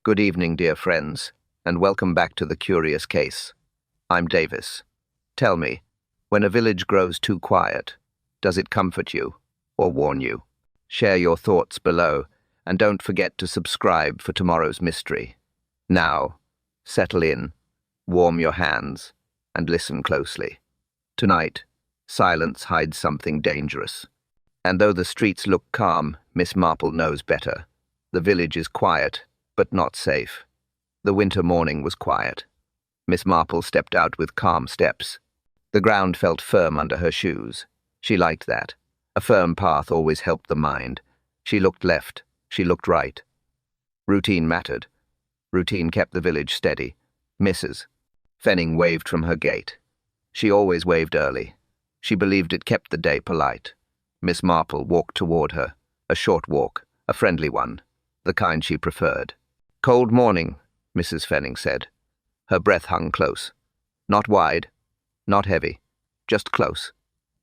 Good evening, dear friends, and welcome back to The Curious Case. I'm Davis. Tell me, when a village grows too quiet, does it comfort you or warn you? Share your thoughts below, and don't forget to subscribe for tomorrow's mystery. Now, settle in, warm your hands, and listen closely. Tonight, silence hides something dangerous. And though the streets look calm, Miss Marple knows better. The village is quiet, but not safe. The winter morning was quiet. Miss Marple stepped out with calm steps. The ground felt firm under her shoes. She liked that. A firm path always helped the mind. She looked left. She looked right. Routine mattered. Routine kept the village steady. Mrs. Fenning waved from her gate. She always waved early. She believed it kept the day polite. Miss Marple walked toward her. A short walk, a friendly one, the kind she preferred. "Cold morning," Mrs. Fenning said. Her breath hung close. Not wide, not heavy, just close.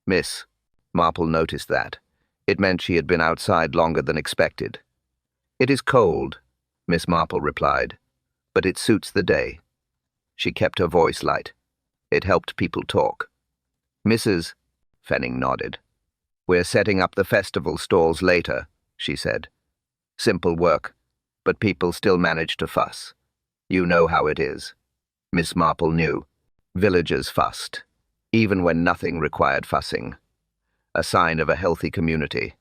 Miss Marple noticed that. It meant she had been outside longer than expected. "It is cold," Miss Marple replied, "but it suits the day." She kept her voice light. It helped people talk. "Mrs. Fenning nodded. "We're setting up the festival stalls later," she said. "Simple work, but people still manage to fuss. You know how it is." Miss Marple knew. Villagers fussed, even when nothing required fussing. A sign of a healthy community.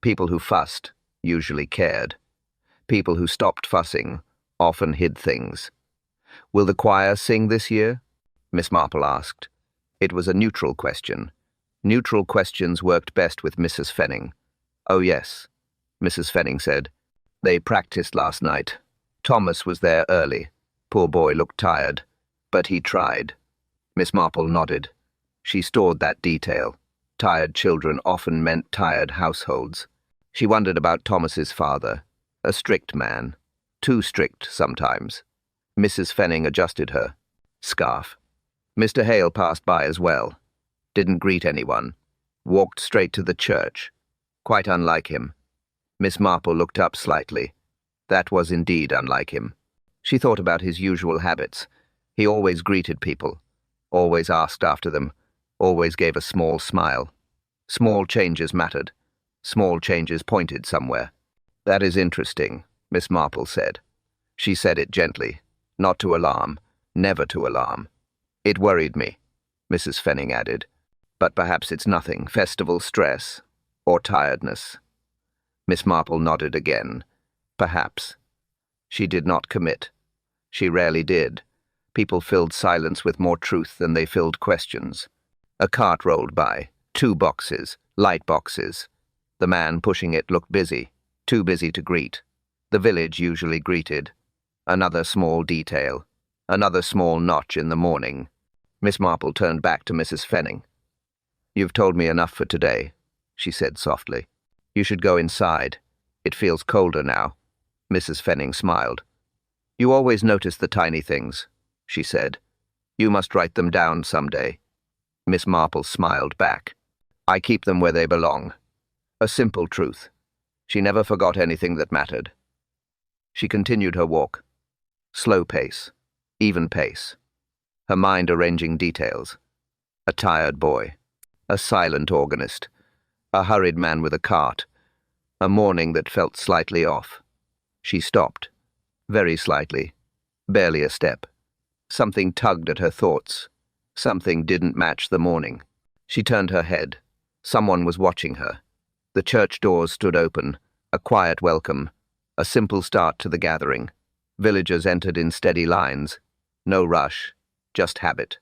People who fussed usually cared. People who stopped fussing often hid things. "Will the choir sing this year?" Miss Marple asked. It was a neutral question. Neutral questions worked best with Mrs. Fenning. "Oh yes," Mrs. Fenning said. "They practiced last night. Thomas was there early. Poor boy looked tired, but he tried." Miss Marple nodded. She stored that detail. Tired children often meant tired households. She wondered about Thomas's father. A strict man. Too strict sometimes. Mrs. Fenning adjusted her scarf. Mr. Hale passed by as well. Didn't greet anyone. Walked straight to the church. Quite unlike him. Miss Marple looked up slightly. That was indeed unlike him. She thought about his usual habits. He always greeted people, always asked after them, always gave a small smile. Small changes mattered. Small changes pointed somewhere. "That is interesting," Miss Marple said. She said it gently, not to alarm, never to alarm. "It worried me," Mrs. Fenning added. "But perhaps it's nothing, festival stress, or tiredness." Miss Marple nodded again. Perhaps. She did not commit. She rarely did. People filled silence with more truth than they filled questions. A cart rolled by. 2 boxes, light boxes. The man pushing it looked busy, too busy to greet. The village usually greeted. Another small detail. Another small notch in the morning. Miss Marple turned back to Mrs. Fenning. "You've told me enough for today," she said softly. "You should go inside. It feels colder now." Mrs. Fenning smiled. "You always notice the tiny things," she said. "You must write them down someday." Miss Marple smiled back. "I keep them where they belong." A simple truth. She never forgot anything that mattered. She continued her walk. Slow pace, even pace. Her mind arranging details. A tired boy. A silent organist. A hurried man with a cart. A morning that felt slightly off. She stopped. Very slightly. Barely a step. Something tugged at her thoughts. Something didn't match the morning. She turned her head. Someone was watching her. The church doors stood open. A quiet welcome. A simple start to the gathering. Villagers entered in steady lines. No rush. Just habit.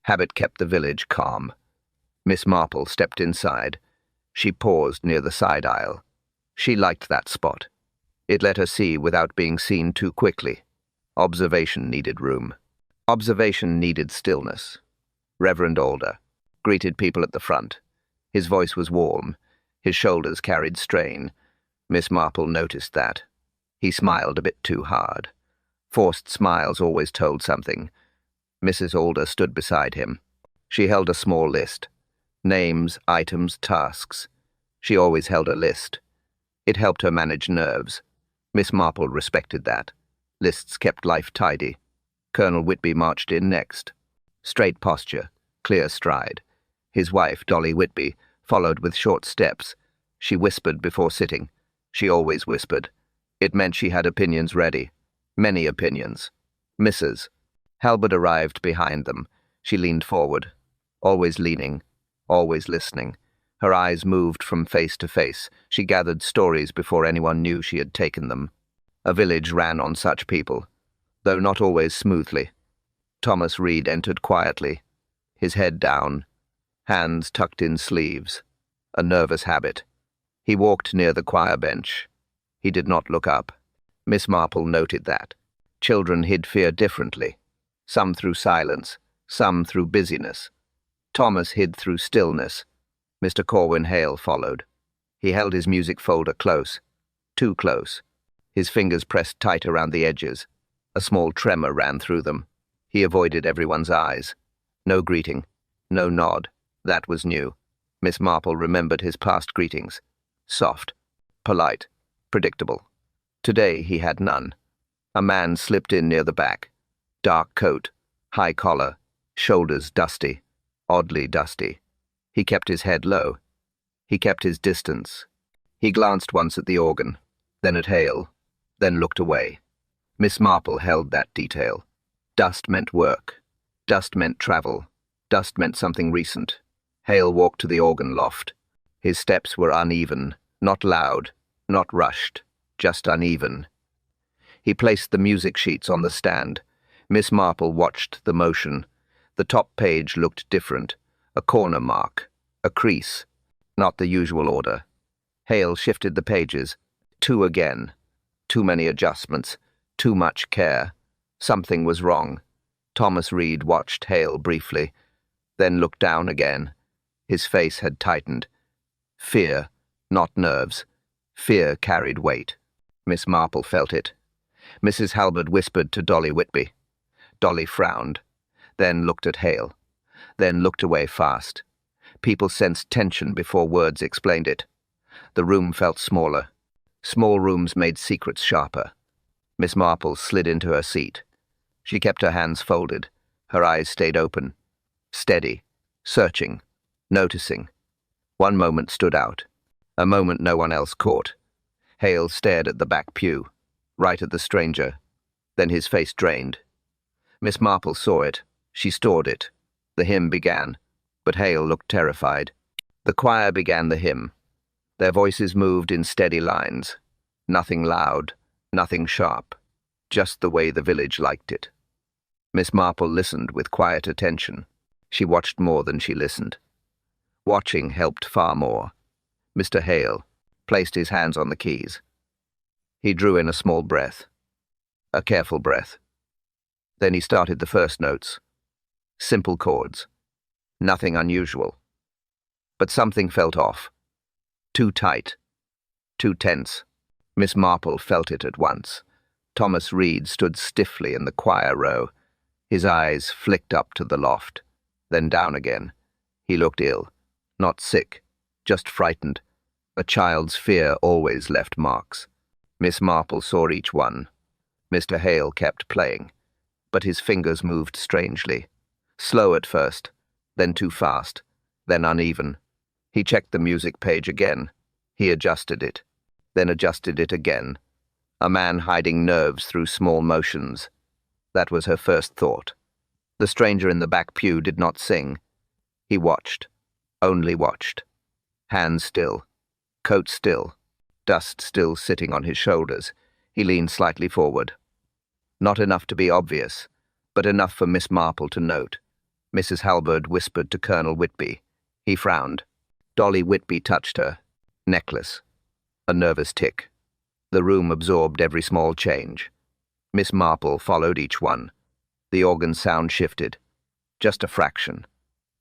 Habit kept the village calm. Miss Marple stepped inside. She paused near the side aisle. She liked that spot. It let her see without being seen too quickly. Observation needed room. Observation needed stillness. Reverend Alder greeted people at the front. His voice was warm. His shoulders carried strain. Miss Marple noticed that. He smiled a bit too hard. Forced smiles always told something. Mrs. Alder stood beside him. She held a small list. Names, items, tasks. She always held a list. It helped her manage nerves. Miss Marple respected that. Lists kept life tidy. Colonel Whitby marched in next. Straight posture, clear stride. His wife, Dolly Whitby, followed with short steps. She whispered before sitting. She always whispered. It meant she had opinions ready. Many opinions. Mrs. Halbert arrived behind them. She leaned forward, always leaning, always listening. Her eyes moved from face to face. She gathered stories before anyone knew she had taken them. A village ran on such people, though not always smoothly. Thomas Reed entered quietly, his head down, hands tucked in sleeves, a nervous habit. He walked near the choir bench. He did not look up. Miss Marple noted that. Children hid fear differently, some through silence, some through busyness. Thomas hid through stillness. Mr. Corwin Hale followed. He held his music folder close, too close. His fingers pressed tight around the edges. A small tremor ran through them. He avoided everyone's eyes. No greeting, no nod. That was new. Miss Marple remembered his past greetings. Soft, polite, predictable. Today he had none. A man slipped in near the back. Dark coat, high collar, shoulders dusty, oddly dusty. He kept his head low. He kept his distance. He glanced once at the organ, then at Hale, then looked away. Miss Marple held that detail. Dust meant work. Dust meant travel. Dust meant something recent. Hale walked to the organ loft. His steps were uneven, not loud, not rushed, just uneven. He placed the music sheets on the stand. Miss Marple watched the motion. The top page looked different. A corner mark, a crease, not the usual order. Hale shifted the pages. Two again. Too many adjustments. Too much care. Something was wrong. Thomas Reed watched Hale briefly, then looked down again. His face had tightened. Fear, not nerves. Fear carried weight. Miss Marple felt it. Mrs. Halbert whispered to Dolly Whitby. Dolly frowned, then looked at Hale, then looked away fast. People sensed tension before words explained it. The room felt smaller. Small rooms made secrets sharper. Miss Marple slid into her seat. She kept her hands folded. Her eyes stayed open. Steady, searching, noticing. One moment stood out. A moment no one else caught. Hale stared at the back pew, right at the stranger. Then his face drained. Miss Marple saw it. She stored it. The hymn began, but Hale looked terrified. The choir began the hymn. Their voices moved in steady lines. Nothing loud, nothing sharp. Just the way the village liked it. Miss Marple listened with quiet attention. She watched more than she listened. Watching helped far more. Mr. Hale placed his hands on the keys. He drew in a small breath. A careful breath. Then he started the first notes. Simple chords. Nothing unusual. But something felt off. Too tight. Too tense. Miss Marple felt it at once. Thomas Reed stood stiffly in the choir row. His eyes flicked up to the loft, then down again. He looked ill. Not sick, just frightened. A child's fear always left marks. Miss Marple saw each one. Mr. Hale kept playing, but his fingers moved strangely. Slow at first, then too fast, then uneven. He checked the music page again. He adjusted it, then adjusted it again. A man hiding nerves through small motions. That was her first thought. The stranger in the back pew did not sing. He watched, only watched. Hands still, coat still, dust still sitting on his shoulders. He leaned slightly forward. Not enough to be obvious, but enough for Miss Marple to note. Mrs. Halbert whispered to Colonel Whitby. He frowned. Dolly Whitby touched her. Necklace. A nervous tick. The room absorbed every small change. Miss Marple followed each one. The organ sound shifted. Just a fraction.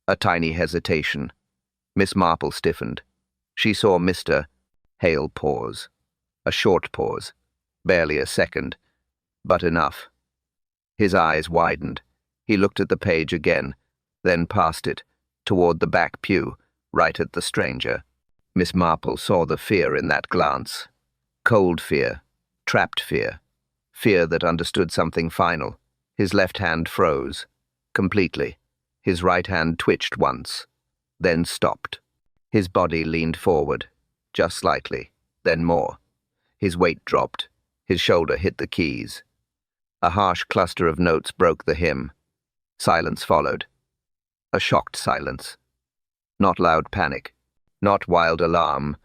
A tiny hesitation. Miss Marple stiffened. She saw Mr. Hale pause. A short pause. Barely a second. But enough. His eyes widened. He looked at the page again, then past it, toward the back pew, right at the stranger. Miss Marple saw the fear in that glance. Cold fear. Trapped fear. Fear that understood something final. His left hand froze. Completely. His right hand twitched once, then stopped. His body leaned forward, just slightly, then more. His weight dropped. His shoulder hit the keys. A harsh cluster of notes broke the hymn. Silence followed. A shocked silence. Not loud panic. Not wild alarm.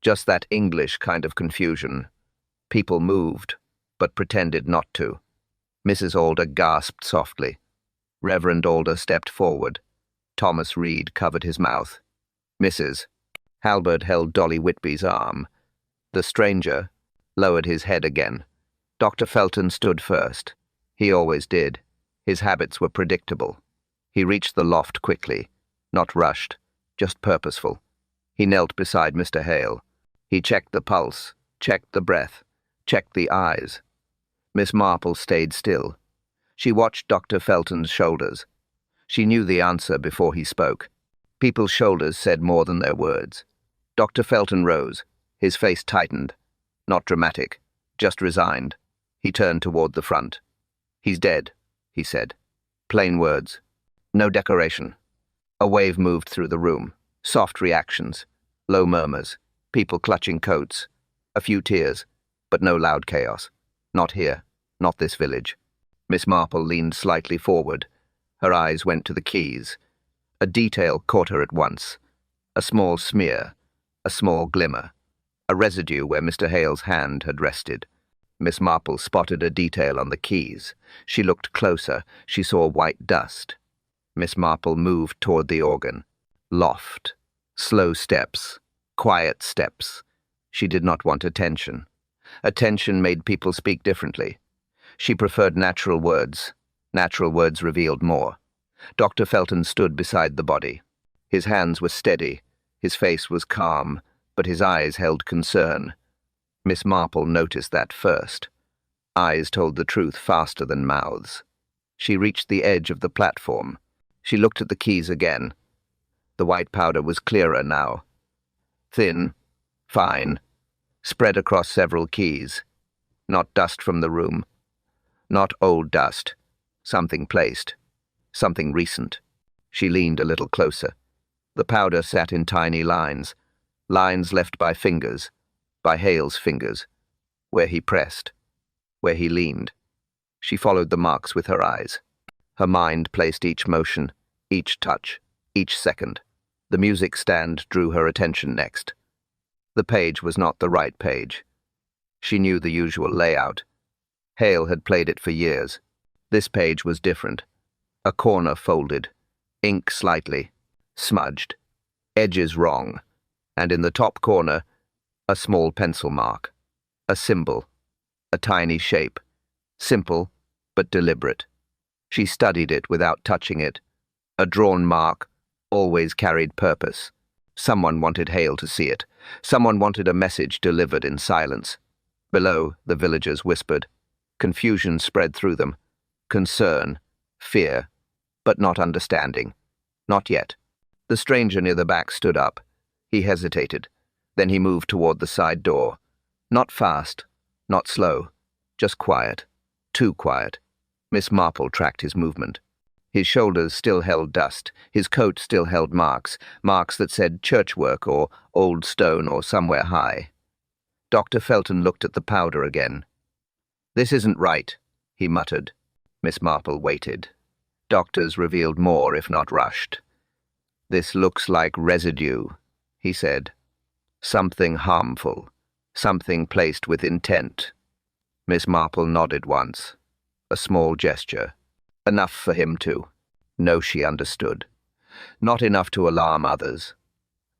Just that English kind of confusion. People moved, but pretended not to. Mrs. Alder gasped softly. Reverend Alder stepped forward. Thomas Reed covered his mouth. Mrs. Halbert held Dolly Whitby's arm. The stranger lowered his head again. Dr. Felton stood first. He always did. His habits were predictable. He reached the loft quickly, not rushed, just purposeful. He knelt beside Mr. Hale. He checked the pulse, checked the breath, checked the eyes. Miss Marple stayed still. She watched Dr. Felton's shoulders. She knew the answer before he spoke. People's shoulders said more than their words. Dr. Felton rose. His face tightened. Not dramatic, just resigned. He turned toward the front. "He's dead," he said. Plain words. No decoration. A wave moved through the room. Soft reactions. Low murmurs. People clutching coats. A few tears, but no loud chaos. Not here. Not this village. Miss Marple leaned slightly forward. Her eyes went to the keys. A detail caught her at once. A small smear. A small glimmer. A residue where Mr. Hale's hand had rested. Miss Marple spotted a detail on the keys. She looked closer. She saw white dust. Miss Marple moved toward the organ. Loft. Slow steps. Quiet steps. She did not want attention. Attention made people speak differently. She preferred natural words. Natural words revealed more. Dr. Felton stood beside the body. His hands were steady. His face was calm, but his eyes held concern. Miss Marple noticed that first. Eyes told the truth faster than mouths. She reached the edge of the platform. She looked at the keys again. The white powder was clearer now. Thin, fine, spread across several keys. Not dust from the room. Not old dust. Something placed. Something recent. She leaned a little closer. The powder sat in tiny lines. Lines left by fingers. By Hale's fingers. Where he pressed. Where he leaned. She followed the marks with her eyes. Her mind placed each motion, each touch, each second. The music stand drew her attention next. The page was not the right page. She knew the usual layout. Hale had played it for years. This page was different. A corner folded. Ink slightly. Smudged. Edges wrong. And in the top corner, a small pencil mark. A symbol. A tiny shape. Simple, but deliberate. She studied it without touching it. A drawn mark always carried purpose. Someone wanted Hale to see it. Someone wanted a message delivered in silence. Below, the villagers whispered. Confusion spread through them. Concern. Fear. But not understanding. Not yet. The stranger near the back stood up. He hesitated. Then he moved toward the side door. Not fast. Not slow. Just quiet. Too quiet. Miss Marple tracked his movement. His shoulders still held dust. His coat still held marks. Marks that said church work or old stone or somewhere high. Dr. Felton looked at the powder again. "This isn't right," he muttered. Miss Marple waited. Doctors revealed more if not rushed. "This looks like residue," he said. "Something harmful. Something placed with intent." Miss Marple nodded once. A small gesture. Enough for him to know she understood. Not enough to alarm others.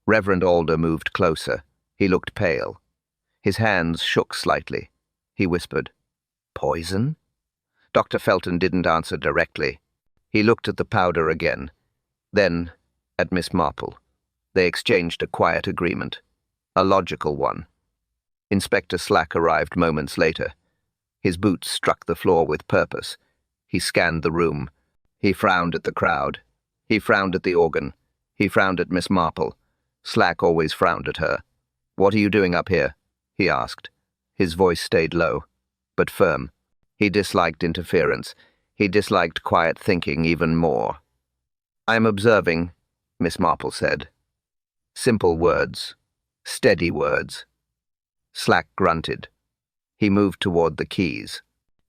Reverend Alder moved closer. He looked pale. His hands shook slightly. He whispered, "Poison?" Dr. Felton didn't answer directly. He looked at the powder again. Then at Miss Marple. They exchanged a quiet agreement. A logical one. Inspector Slack arrived moments later. His boots struck the floor with purpose. He scanned the room. He frowned at the crowd. He frowned at the organ. He frowned at Miss Marple. Slack always frowned at her. "What are you doing up here?" he asked. His voice stayed low, but firm. He disliked interference. He disliked quiet thinking even more. "I am observing," Miss Marple said. Simple words. Steady words. Slack grunted. He moved toward the keys.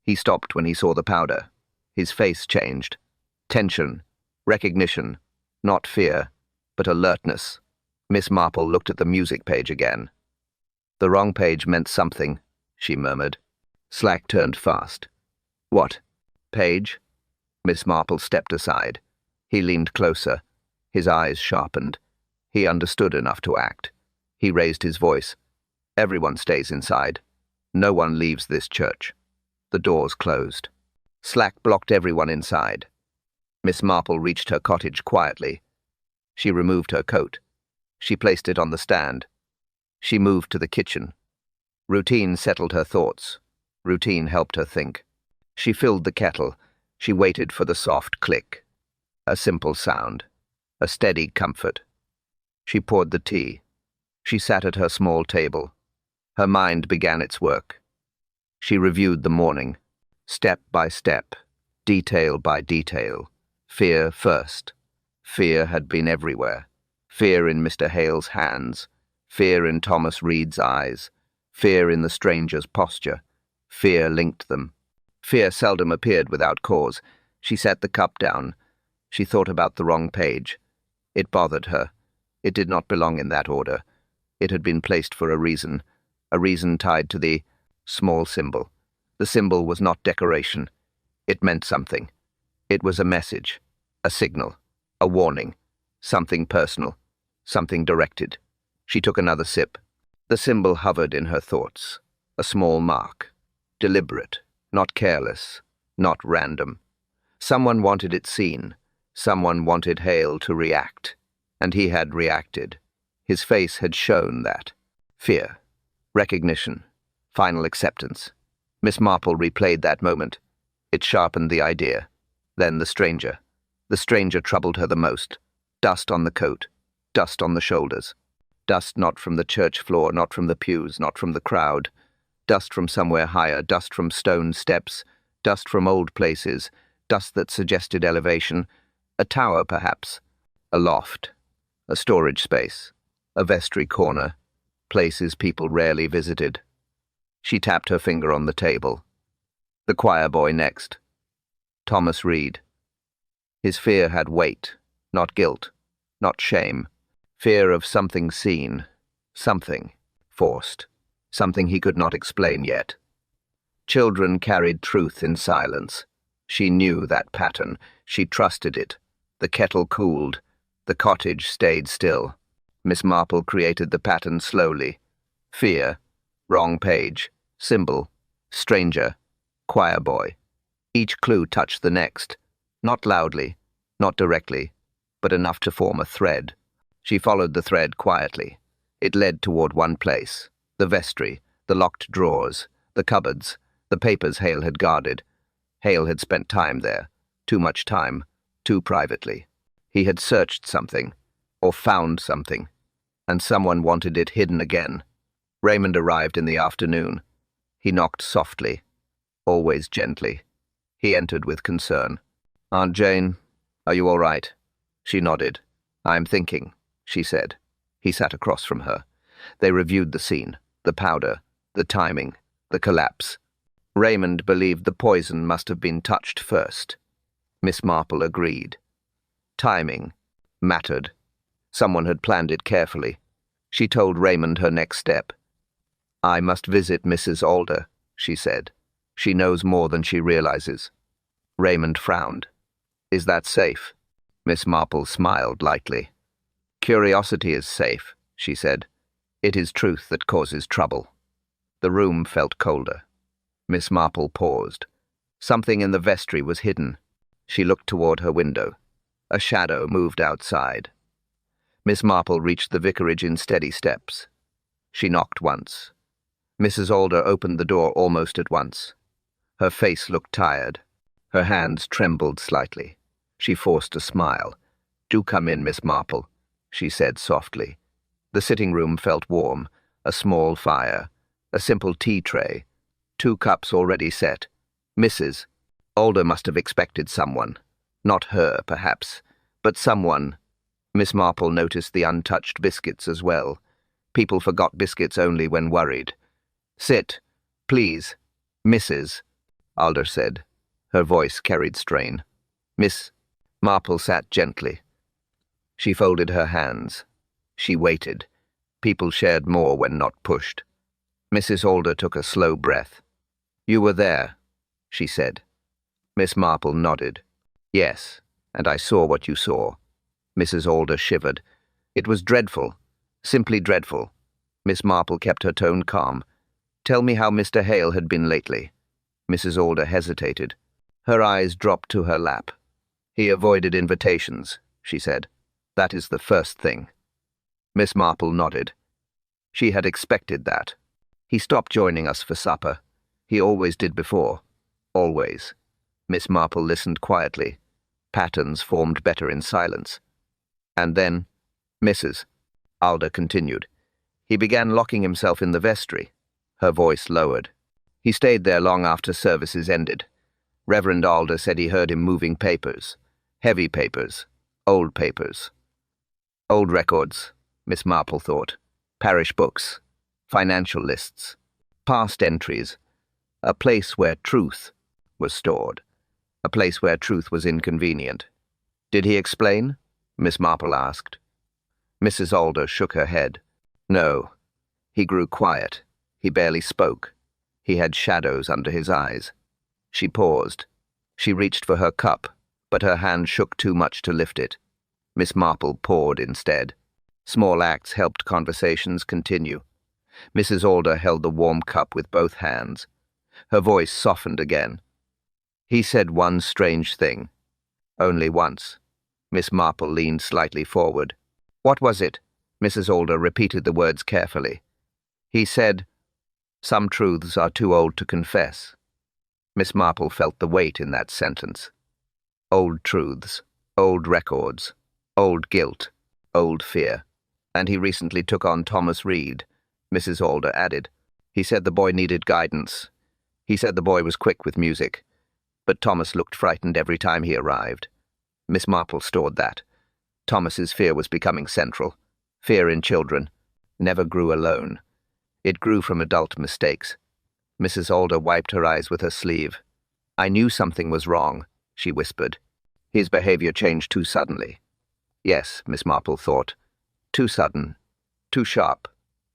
He stopped when he saw the powder. His face changed. Tension. Recognition. Not fear, but alertness. Miss Marple looked at the music page again. The wrong page meant something, she murmured. Slack turned fast. "What? Page?" Miss Marple stepped aside. He leaned closer. His eyes sharpened. He understood enough to act. He raised his voice. "Everyone stays inside. No one leaves this church." The doors closed. Slack blocked everyone inside. Miss Marple reached her cottage quietly. She removed her coat. She placed it on the stand. She moved to the kitchen. Routine settled her thoughts. Routine helped her think. She filled the kettle. She waited for the soft click. A simple sound. A steady comfort. She poured the tea. She sat at her small table. Her mind began its work. She reviewed the morning, step by step, detail by detail. Fear first. Fear had been everywhere. Fear in Mr. Hale's hands. Fear in Thomas Reed's eyes. Fear in the stranger's posture. Fear linked them. Fear seldom appeared without cause. She set the cup down. She thought about the wrong page. It bothered her. It did not belong in that order. It had been placed for a reason tied to the small symbol. The symbol was not decoration. It meant something. It was a message, a signal, a warning, something personal, something directed. She took another sip. The symbol hovered in her thoughts, a small mark, deliberate, not careless, not random. Someone wanted it seen. Someone wanted Hale to react. And he had reacted. His face had shown that. Fear. Recognition. Final acceptance. Miss Marple replayed that moment. It sharpened the idea. Then the stranger. The stranger troubled her the most. Dust on the coat. Dust on the shoulders. Dust not from the church floor, not from the pews, not from the crowd. Dust from somewhere higher, dust from stone steps, dust from old places, dust that suggested elevation. A tower, perhaps. A loft. A storage space. A vestry corner. Places people rarely visited. She tapped her finger on the table. The choir boy next. Thomas Reed. His fear had weight, not guilt, not shame. Fear of something seen, something forced, something he could not explain yet. Children carried truth in silence. She knew that pattern. She trusted it. The kettle cooled. The cottage stayed still. Miss Marple created the pattern slowly. Fear, wrong page, symbol, stranger, choir boy. Each clue touched the next, not loudly, not directly, but enough to form a thread. She followed the thread quietly. It led toward one place, the vestry, the locked drawers, the cupboards, the papers Hale had guarded. Hale had spent time there, too much time, too privately. He had searched something, or found something, and someone wanted it hidden again. Raymond arrived in the afternoon. He knocked softly, always gently. He entered with concern. "Aunt Jane, are you all right?" She nodded. "I'm thinking," she said. He sat across from her. They reviewed the scene, the powder, the timing, the collapse. Raymond believed the poison must have been touched first. Miss Marple agreed. Timing mattered. Someone had planned it carefully. She told Raymond her next step. "I must visit Mrs. Alder," she said. "She knows more than she realizes." Raymond frowned. "Is that safe?" Miss Marple smiled lightly. "Curiosity is safe," she said. "It is truth that causes trouble." The room felt colder. Miss Marple paused. Something in the vestry was hidden. She looked toward her window. A shadow moved outside. Miss Marple reached the vicarage in steady steps. She knocked once. Mrs. Alder opened the door almost at once. Her face looked tired. Her hands trembled slightly. She forced a smile. "Do come in, Miss Marple," she said softly. The sitting room felt warm. A small fire. A simple tea tray. 2 cups already set. Mrs. Alder must have expected someone. Not her, perhaps, but someone. Miss Marple noticed the untouched biscuits as well. People forgot biscuits only when worried. "Sit, please, Mrs." Alder said. Her voice carried strain. Miss Marple sat gently. She folded her hands. She waited. People shared more when not pushed. Mrs. Alder took a slow breath. "You were there," she said. Miss Marple nodded. "Yes, and I saw what you saw." Mrs. Alder shivered. "It was dreadful, simply dreadful." Miss Marple kept her tone calm. "Tell me how Mr. Hale had been lately." Mrs. Alder hesitated. Her eyes dropped to her lap. "He avoided invitations," she said. "That is the first thing." Miss Marple nodded. She had expected that. "He stopped joining us for supper. He always did before. Always." Miss Marple listened quietly. Patterns formed better in silence. "And then, Mrs." Alder continued, "he began locking himself in the vestry." Her voice lowered. "He stayed there long after services ended. Reverend Alder said he heard him moving papers. Heavy papers. Old papers. Old records," Miss Marple thought. "Parish books. Financial lists. Past entries. A place where truth was stored. A place where truth was inconvenient." "Did he explain?" Miss Marple asked. Mrs. Alder shook her head. "No. He grew quiet. He barely spoke. He had shadows under his eyes." She paused. She reached for her cup, but her hand shook too much to lift it. Miss Marple poured instead. Small acts helped conversations continue. Mrs. Alder held the warm cup with both hands. Her voice softened again. "He said one strange thing. Only once." Miss Marple leaned slightly forward. "What was it?" Mrs. Alder repeated the words carefully. "He said, 'Some truths are too old to confess.'" Miss Marple felt the weight in that sentence. Old truths, old records, old guilt, old fear. "And he recently took on Thomas Reed," Mrs. Alder added. "He said the boy needed guidance. He said the boy was quick with music. But Thomas looked frightened every time he arrived." Miss Marple stored that. Thomas's fear was becoming central. Fear in children never grew alone. It grew from adult mistakes. Mrs. Alder wiped her eyes with her sleeve. "I knew something was wrong," she whispered. "His behavior changed too suddenly." Yes, Miss Marple thought. Too sudden. Too sharp.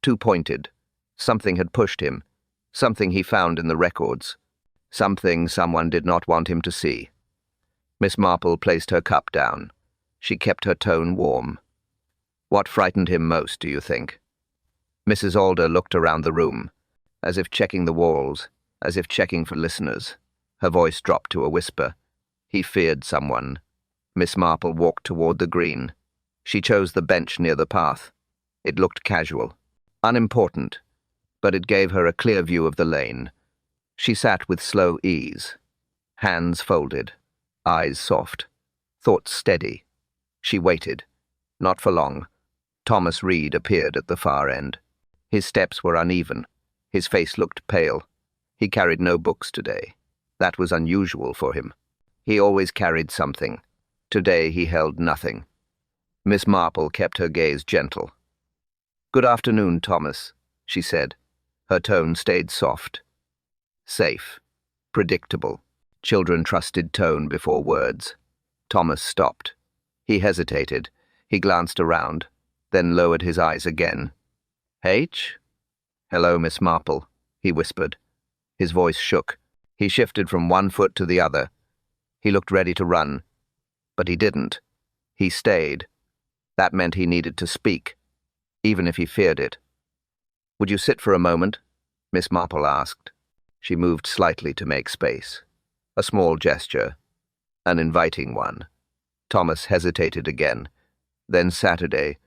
Too pointed. Something had pushed him. Something he found in the records. Something someone did not want him to see. Miss Marple placed her cup down. She kept her tone warm. "What frightened him most, do you think?" Mrs. Alder looked around the room, as if checking the walls, as if checking for listeners. Her voice dropped to a whisper. "He feared someone." Miss Marple walked toward the green. She chose the bench near the path. It looked casual, unimportant, but it gave her a clear view of the lane. She sat with slow ease, hands folded, eyes soft, thoughts steady. She waited. Not for long. Thomas Reed appeared at the far end. His steps were uneven. His face looked pale. He carried no books today. That was unusual for him. He always carried something. Today he held nothing. Miss Marple kept her gaze gentle. "Good afternoon, Thomas," she said. Her tone stayed soft. Safe. Predictable. Children trusted tone before words. Thomas stopped. He hesitated. He glanced around, then lowered his eyes again. "H?" "Hello, Miss Marple," he whispered. His voice shook. He shifted from one foot to the other. He looked ready to run. But he didn't. He stayed. That meant he needed to speak, even if he feared it. "Would you sit for a moment?" Miss Marple asked. She moved slightly to make space. A small gesture. An inviting one. Thomas hesitated again. Then Saturday,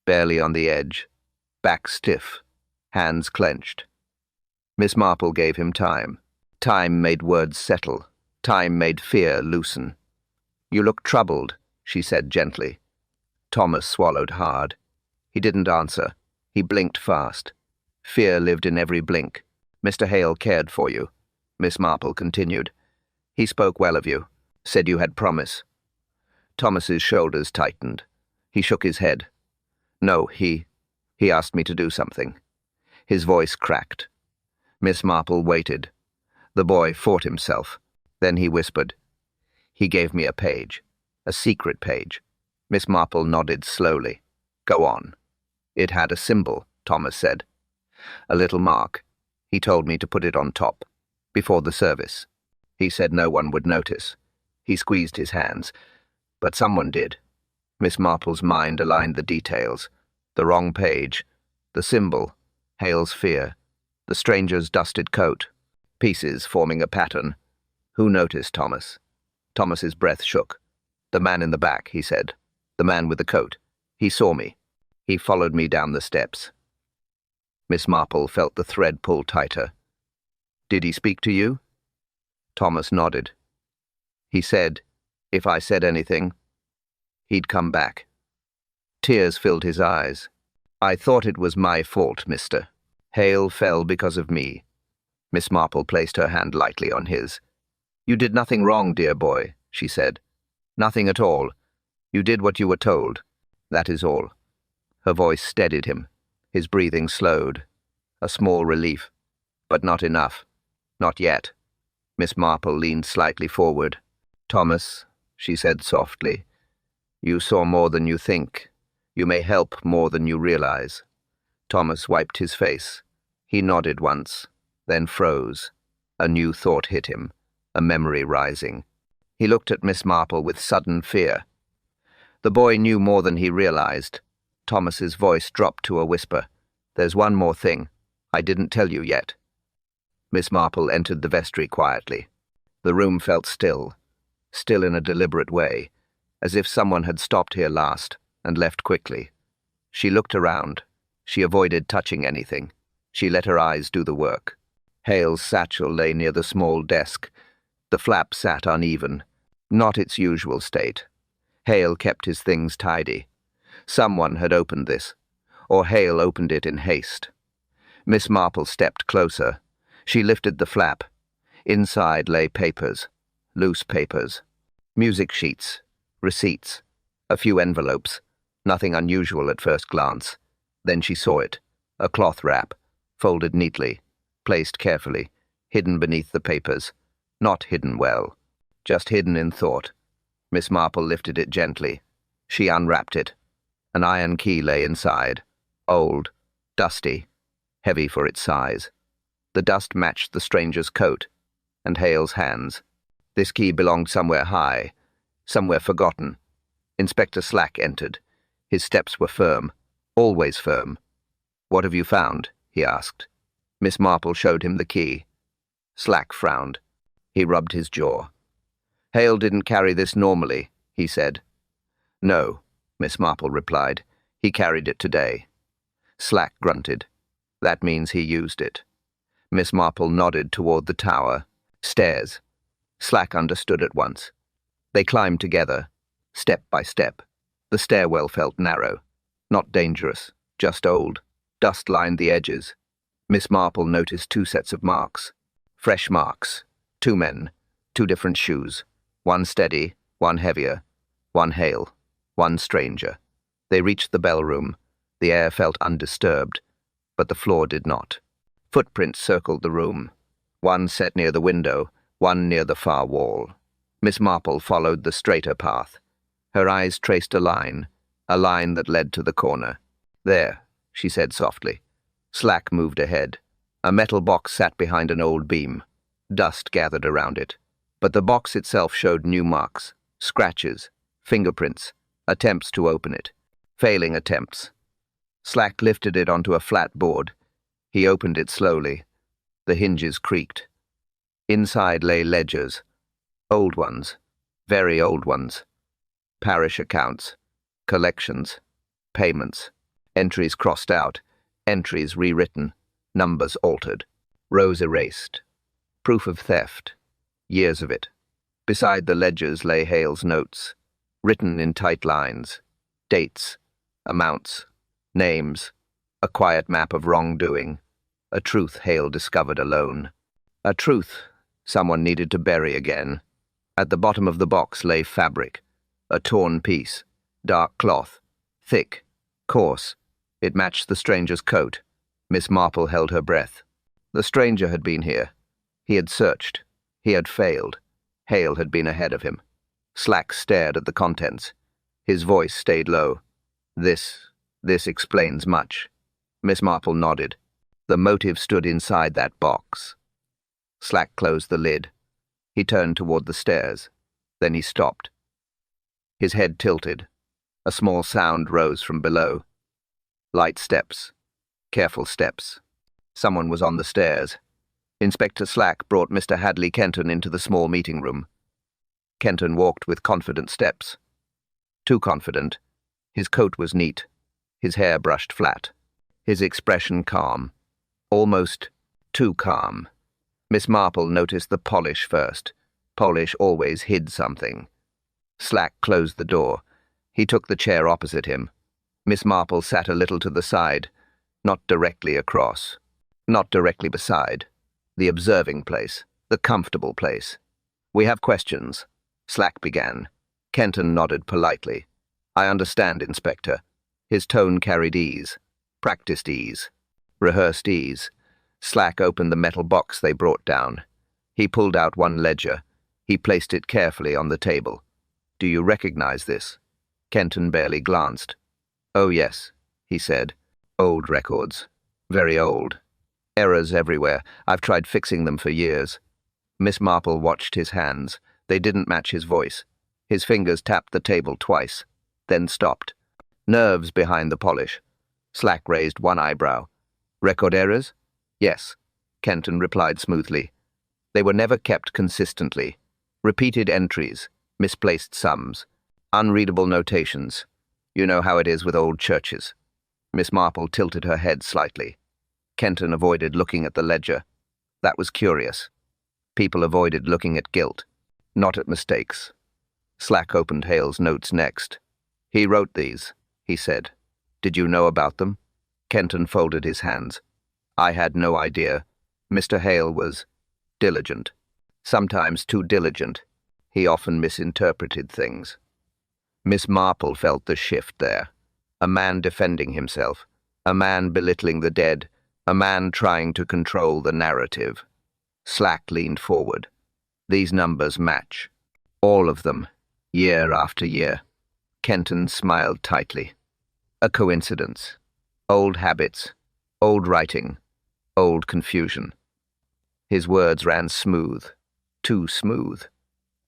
barely on the edge, back stiff, hands clenched. Miss Marple gave him time. Time made words settle. Time made fear loosen. "You look troubled," she said gently. Thomas swallowed hard. He didn't answer. He blinked fast. Fear lived in every blink. "Mr. Hale cared for you," Miss Marple continued. He spoke well of you, said you had promise. Thomas's shoulders tightened. He shook his head. No, he asked me to do something. His voice cracked. Miss Marple waited. The boy fought himself. Then he whispered. He gave me a page. A secret page. Miss Marple nodded slowly. Go on. It had a symbol, Thomas said. A little mark. He told me to put it on top, before the service. He said no one would notice. He squeezed his hands. But someone did. Miss Marple's mind aligned the details. The wrong page. The symbol. Hale's fear. The stranger's dusted coat. Pieces forming a pattern. Who noticed Thomas? Thomas's breath shook. The man in the back, he said. The man with the coat. He saw me. He followed me down the steps. Miss Marple felt the thread pull tighter. Did he speak to you? Thomas nodded. He said, if I said anything, he'd come back. Tears filled his eyes. I thought it was my fault, mister. Hale fell because of me. Miss Marple placed her hand lightly on his. You did nothing wrong, dear boy, she said. Nothing at all. You did what you were told. That is all. Her voice steadied him. His breathing slowed. A small relief. But not enough. Not yet. Miss Marple leaned slightly forward. Thomas, she said softly, you saw more than you think. You may help more than you realize. Thomas wiped his face. He nodded once, then froze. A new thought hit him, a memory rising. He looked at Miss Marple with sudden fear. The boy knew more than he realized. Thomas's voice dropped to a whisper. There's one more thing. I didn't tell you yet. Miss Marple entered the vestry quietly. The room felt still in a deliberate way, as if someone had stopped here last and left quickly. She looked around. She avoided touching anything. She let her eyes do the work. Hale's satchel lay near the small desk. The flap sat uneven, not its usual state. Hale kept his things tidy. Someone had opened this, or Hale opened it in haste. Miss Marple stepped closer. She lifted the flap. Inside lay papers, loose papers, music sheets, receipts, a few envelopes, nothing unusual at first glance. Then she saw it, a cloth wrap, folded neatly, placed carefully, hidden beneath the papers. Not hidden well, just hidden in thought. Miss Marple lifted it gently. She unwrapped it. An iron key lay inside, old, dusty, heavy for its size. The dust matched the stranger's coat and Hale's hands. This key belonged somewhere high, somewhere forgotten. Inspector Slack entered. His steps were firm, always firm. What have you found? He asked. Miss Marple showed him the key. Slack frowned. He rubbed his jaw. Hale didn't carry this normally, he said. No, Miss Marple replied. He carried it today. Slack grunted. That means he used it. Miss Marple nodded toward the tower. Stairs. Slack understood at once. They climbed together, step by step. The stairwell felt narrow. Not dangerous, just old. Dust lined the edges. Miss Marple noticed 2 sets of marks. Fresh marks. 2 men, 2 different shoes. One steady, one heavier. One Hale, one stranger. They reached the bellroom. The air felt undisturbed, but the floor did not. Footprints circled the room. One set near the window, one near the far wall. Miss Marple followed the straighter path. Her eyes traced a line that led to the corner. There, she said softly. Slack moved ahead. A metal box sat behind an old beam. Dust gathered around it. But the box itself showed new marks, scratches, fingerprints, attempts to open it. Failing attempts. Slack lifted it onto a flat board. He opened it slowly. The hinges creaked. Inside lay ledgers. Old ones. Very old ones. Parish accounts. Collections. Payments. Entries crossed out. Entries rewritten. Numbers altered. Rows erased. Proof of theft. Years of it. Beside the ledgers lay Hale's notes, written in tight lines. Dates. Amounts. Names. A quiet map of wrongdoing. A truth Hale discovered alone. A truth someone needed to bury again. At the bottom of the box lay fabric, a torn piece, dark cloth, thick, coarse. It matched the stranger's coat. Miss Marple held her breath. The stranger had been here. He had searched. He had failed. Hale had been ahead of him. Slack stared at the contents. His voice stayed low. This explains much. Miss Marple nodded. The motive stood inside that box. Slack closed the lid. He turned toward the stairs. Then he stopped. His head tilted. A small sound rose from below. Light steps. Careful steps. Someone was on the stairs. Inspector Slack brought Mr. Hadley Kenton into the small meeting room. Kenton walked with confident steps. Too confident. His coat was neat. His hair brushed flat. His expression calm. Almost too calm. Miss Marple noticed the polish first. Polish always hid something. Slack closed the door. He took the chair opposite him. Miss Marple sat a little to the side, not directly across, not directly beside. The observing place, the comfortable place. "We have questions," Slack began. Kenton nodded politely. "I understand, Inspector." His tone carried ease, practiced ease, rehearsed ease. Slack opened the metal box they brought down. He pulled out one ledger. He placed it carefully on the table. "Do you recognize this?" Kenton barely glanced. "Oh, yes," he said. "Old records. Very old. Errors everywhere. I've tried fixing them for years." Miss Marple watched his hands. They didn't match his voice. His fingers tapped the table twice, then stopped. Nerves behind the polish. Slack raised one eyebrow. "Record errors?" "Yes," Kenton replied smoothly. "They were never kept consistently. Repeated entries, misplaced sums, unreadable notations. You know how it is with old churches." Miss Marple tilted her head slightly. Kenton avoided looking at the ledger. That was curious. People avoided looking at guilt, not at mistakes. Slack opened Hale's notes next. "He wrote these," he said. "Did you know about them?" Kenton folded his hands. "I had no idea. Mr. Hale was diligent. Sometimes too diligent. He often misinterpreted things." Miss Marple felt the shift there. A man defending himself. A man belittling the dead. A man trying to control the narrative. Slack leaned forward. "These numbers match. All of them. Year after year." Kenton smiled tightly. "A coincidence. Old habits. Old writing. Old confusion." His words ran smooth. Too smooth.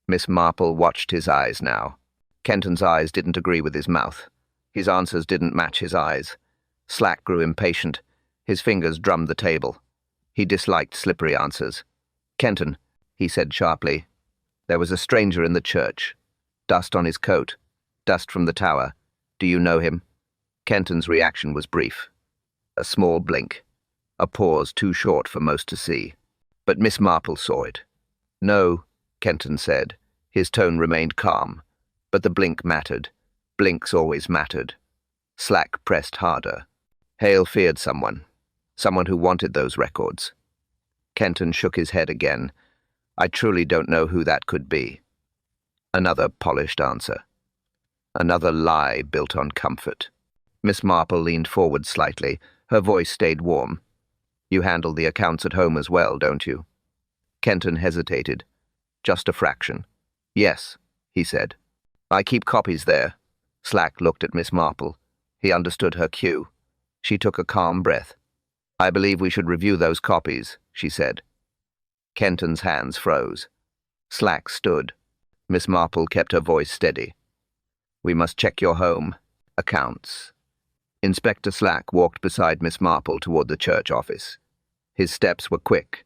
Miss Marple watched his eyes now. Kenton's eyes didn't agree with his mouth. His answers didn't match his eyes. Slack grew impatient. His fingers drummed the table. He disliked slippery answers. "Kenton," he said sharply, "there was a stranger in the church. Dust on his coat. Dust from the tower. Do you know him?" Kenton's reaction was brief. A small blink. A pause too short for most to see. But Miss Marple saw it. "No," Kenton said. His tone remained calm. But the blink mattered. Blinks always mattered. Slack pressed harder. "Hale feared someone. Someone who wanted those records." Kenton shook his head again. "I truly don't know who that could be." Another polished answer. Another lie built on comfort. Miss Marple leaned forward slightly. Her voice stayed warm. "You handle the accounts at home as well, don't you?" Kenton hesitated. "Just a fraction." "Yes," he said. "I keep copies there." Slack looked at Miss Marple. He understood her cue. She took a calm breath. "I believe we should review those copies," she said. Kenton's hands froze. Slack stood. Miss Marple kept her voice steady. "We must check your home. Accounts." Inspector Slack walked beside Miss Marple toward the church office. His steps were quick.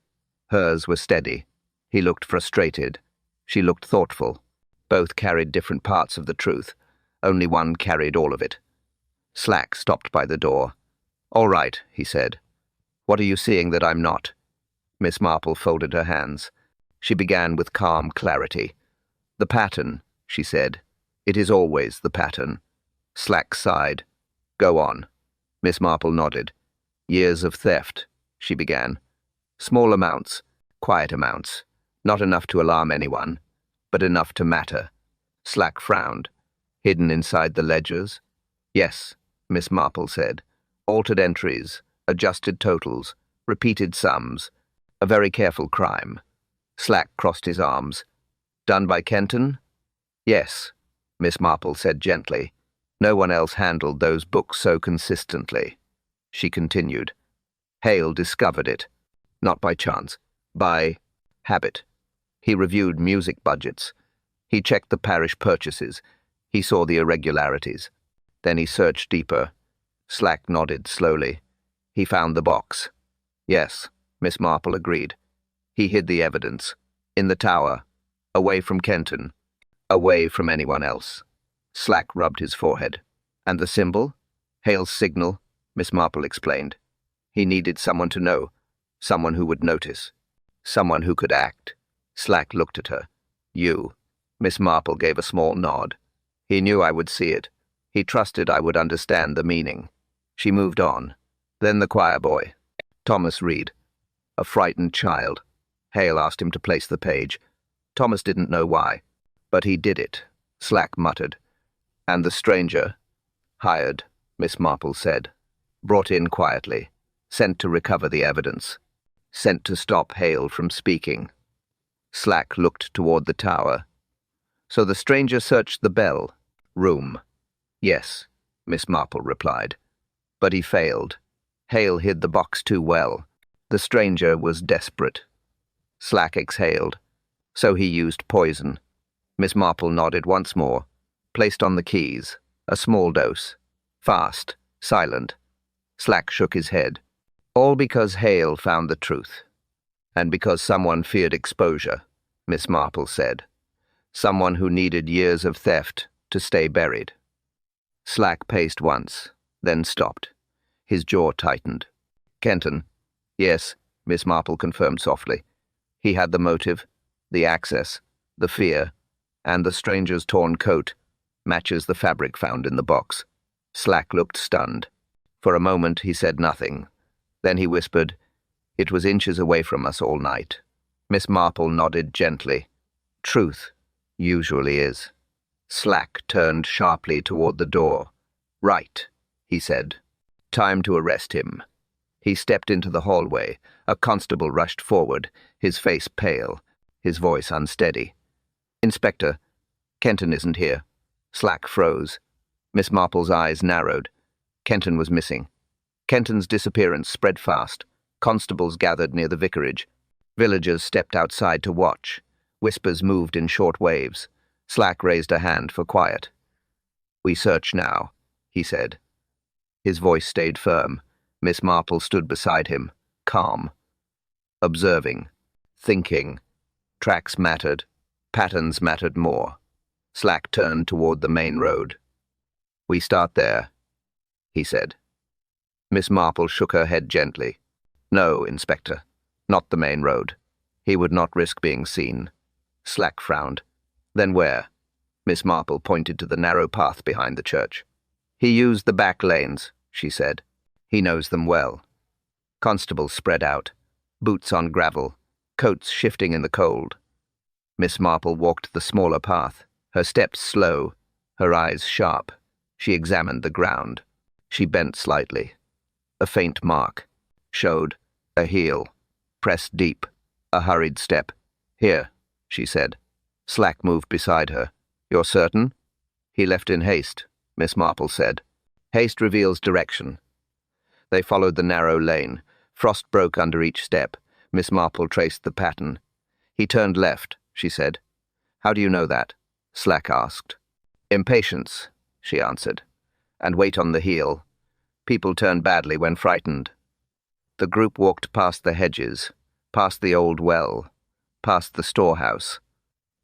Hers were steady. He looked frustrated. She looked thoughtful. Both carried different parts of the truth. Only one carried all of it. Slack stopped by the door. "All right," he said. "What are you seeing that I'm not?" Miss Marple folded her hands. She began with calm clarity. "The pattern," she said. "It is always the pattern." Slack sighed. "Go on." Miss Marple nodded. "Years of theft," she began. "Small amounts, quiet amounts, not enough to alarm anyone. but enough to matter. Slack frowned. Hidden inside the ledgers? Yes, Miss Marple said. Altered entries, adjusted totals, repeated sums. A very careful crime. Slack crossed his arms. Done by Kenton? Yes, Miss Marple said gently. No one else handled those books so consistently. She continued. Hale discovered it. Not by chance. By habit. He reviewed music budgets. He checked the parish purchases. He saw the irregularities. Then he searched deeper. Slack nodded slowly. He found the box. Yes, Miss Marple agreed. He hid the evidence. In the tower. Away from Kenton. Away from anyone else. Slack rubbed his forehead. And the symbol? Hale's signal, Miss Marple explained. He needed someone to know. Someone who would notice. Someone who could act. Slack looked at her. You. Miss Marple gave a small nod. He knew I would see it. He trusted I would understand the meaning. She moved on. Then the choir boy. Thomas Reed. A frightened child. Hale asked him to place the page. Thomas didn't know why. But he did it, Slack muttered. And the stranger? Hired, Miss Marple said. Brought in quietly. Sent to recover the evidence. Sent to stop Hale from speaking. Slack looked toward the tower. So the stranger searched the bell. Room. Yes, Miss Marple replied. But he failed. Hale hid the box too well. The stranger was desperate. Slack exhaled. So he used poison. Miss Marple nodded once more. Placed on the keys. A small dose. Fast. Silent. Slack shook his head. All because Hale found the truth. And because someone feared exposure, Miss Marple said. Someone who needed years of theft to stay buried. Slack paced once, then stopped. His jaw tightened. Kenton. Yes, Miss Marple confirmed softly. He had the motive, the access, the fear, and the stranger's torn coat matches the fabric found in the box. Slack looked stunned. For a moment he said nothing. Then he whispered, It was inches away from us all night. Miss Marple nodded gently. Truth usually is. Slack turned sharply toward the door. Right, he said. Time to arrest him. He stepped into the hallway. A constable rushed forward, his face pale, his voice unsteady. Inspector, Kenton isn't here. Slack froze. Miss Marple's eyes narrowed. Kenton was missing. Kenton's disappearance spread fast. Constables gathered near the vicarage. Villagers stepped outside to watch. Whispers moved in short waves. Slack raised a hand for quiet. We search now, he said. His voice stayed firm. Miss Marple stood beside him, calm. Observing. Thinking. Tracks mattered. Patterns mattered more. Slack turned toward the main road. We start there, he said. Miss Marple shook her head gently. No, Inspector. Not the main road. He would not risk being seen. Slack frowned. Then where? Miss Marple pointed to the narrow path behind the church. He used the back lanes, she said. He knows them well. Constables spread out. Boots on gravel. Coats shifting in the cold. Miss Marple walked the smaller path, her steps slow, her eyes sharp. She examined the ground. She bent slightly. A faint mark. Showed. A heel. Pressed deep. A hurried step. Here, she said. Slack moved beside her. You're certain? He left in haste, Miss Marple said. Haste reveals direction. They followed the narrow lane. Frost broke under each step. Miss Marple traced the pattern. He turned left, she said. How do you know that? Slack asked. Impatience, she answered. And weight on the heel. People turn badly when frightened. The group walked past the hedges, past the old well, past the storehouse.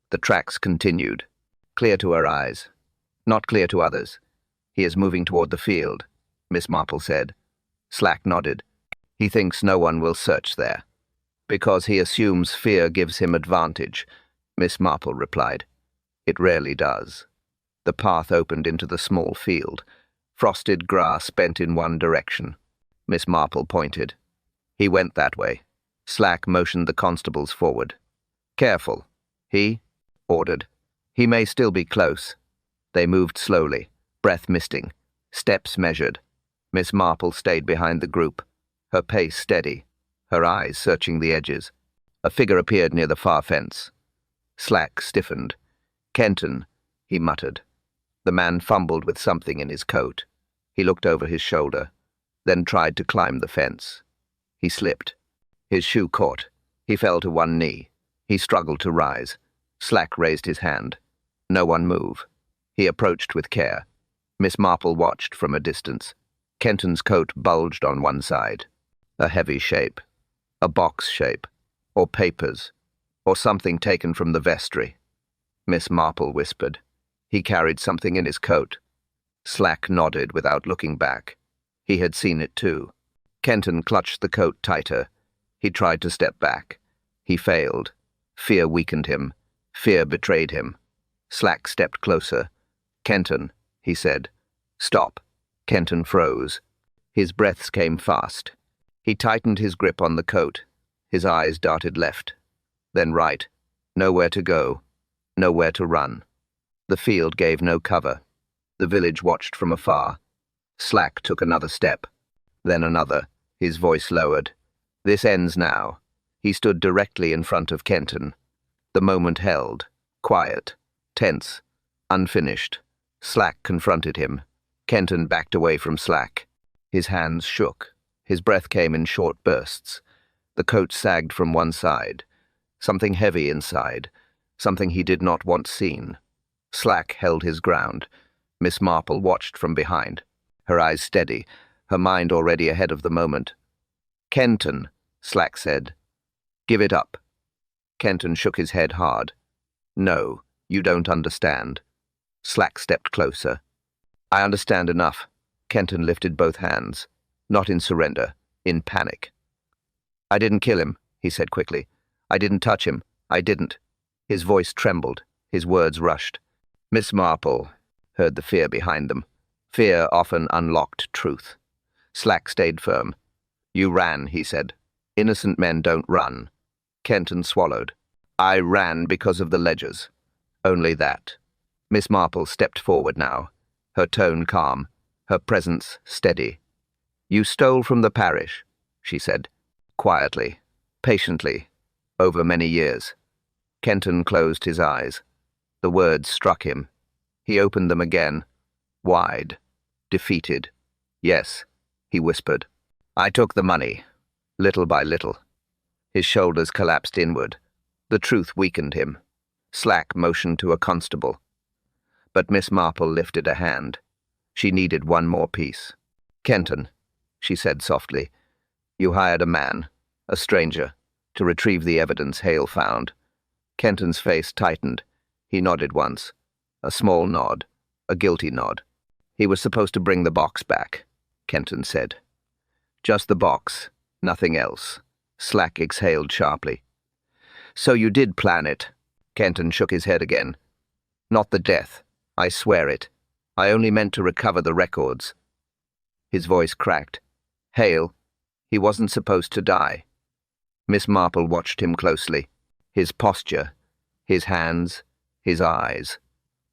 The tracks continued. Clear to her eyes. Not clear to others. He is moving toward the field, Miss Marple said. Slack nodded. He thinks no one will search there. Because he assumes fear gives him advantage, Miss Marple replied. It rarely does. The path opened into the small field. Frosted grass bent in one direction. Miss Marple pointed. He went that way. Slack motioned the constables forward. Careful. He? ordered. He may still be close. They moved slowly, breath misting, steps measured. Miss Marple stayed behind the group, her pace steady, her eyes searching the edges. A figure appeared near the far fence. Slack stiffened. "Kenton," he muttered. The man fumbled with something in his coat. He looked over his shoulder, then tried to climb the fence. He slipped. His shoe caught. He fell to one knee. He struggled to rise. Slack raised his hand. No one move. He approached with care. Miss Marple watched from a distance. Kenton's coat bulged on one side. A heavy shape. A box shape. Or papers. Or something taken from the vestry. Miss Marple whispered. He carried something in his coat. Slack nodded without looking back. He had seen it too. Kenton clutched the coat tighter. He tried to step back. He failed. Fear weakened him. Fear betrayed him. Slack stepped closer. "Kenton," he said. "Stop." Kenton froze. His breaths came fast. He tightened his grip on the coat. His eyes darted left, then right. Nowhere to go. Nowhere to run. The field gave no cover. The village watched from afar. Slack took another step. Then another. His voice lowered. "This ends now." He stood directly in front of Kenton. The moment held. Quiet. Tense. Unfinished. Slack confronted him. Kenton backed away from Slack. His hands shook. His breath came in short bursts. The coat sagged from one side. Something heavy inside. Something he did not want seen. Slack held his ground. Miss Marple watched from behind, her eyes steady, her mind already ahead of the moment. "Kenton," Slack said. "Give it up." Kenton shook his head hard. "No, you don't understand." Slack stepped closer. "I understand enough." Kenton lifted both hands, not in surrender, in panic. "I didn't kill him," he said quickly. "I didn't touch him. I didn't." His voice trembled. His words rushed. Miss Marple heard the fear behind them. Fear often unlocked truth. Slack stayed firm. "You ran," he said. "Innocent men don't run." Kenton swallowed. "I ran because of the ledgers. Only that." Miss Marple stepped forward now, her tone calm, her presence steady. "You stole from the parish," she said, quietly, patiently, over many years. Kenton closed his eyes. The words struck him. He opened them again, wide, defeated. "Yes," he whispered. "I took the money, little by little." His shoulders collapsed inward. The truth weakened him. Slack motioned to a constable. But Miss Marple lifted a hand. She needed one more piece. "Kenton," she said softly, "you hired a man, a stranger, to retrieve the evidence Hale found." Kenton's face tightened. He nodded once. A small nod. A guilty nod. "He was supposed to bring the box back," Kenton said. "Just the box. Nothing else." Slack exhaled sharply. "So you did plan it." Kenton shook his head again. "Not the death. I swear it. I only meant to recover the records." His voice cracked. "Hale, he wasn't supposed to die." Miss Marple watched him closely. His posture, his hands, his eyes,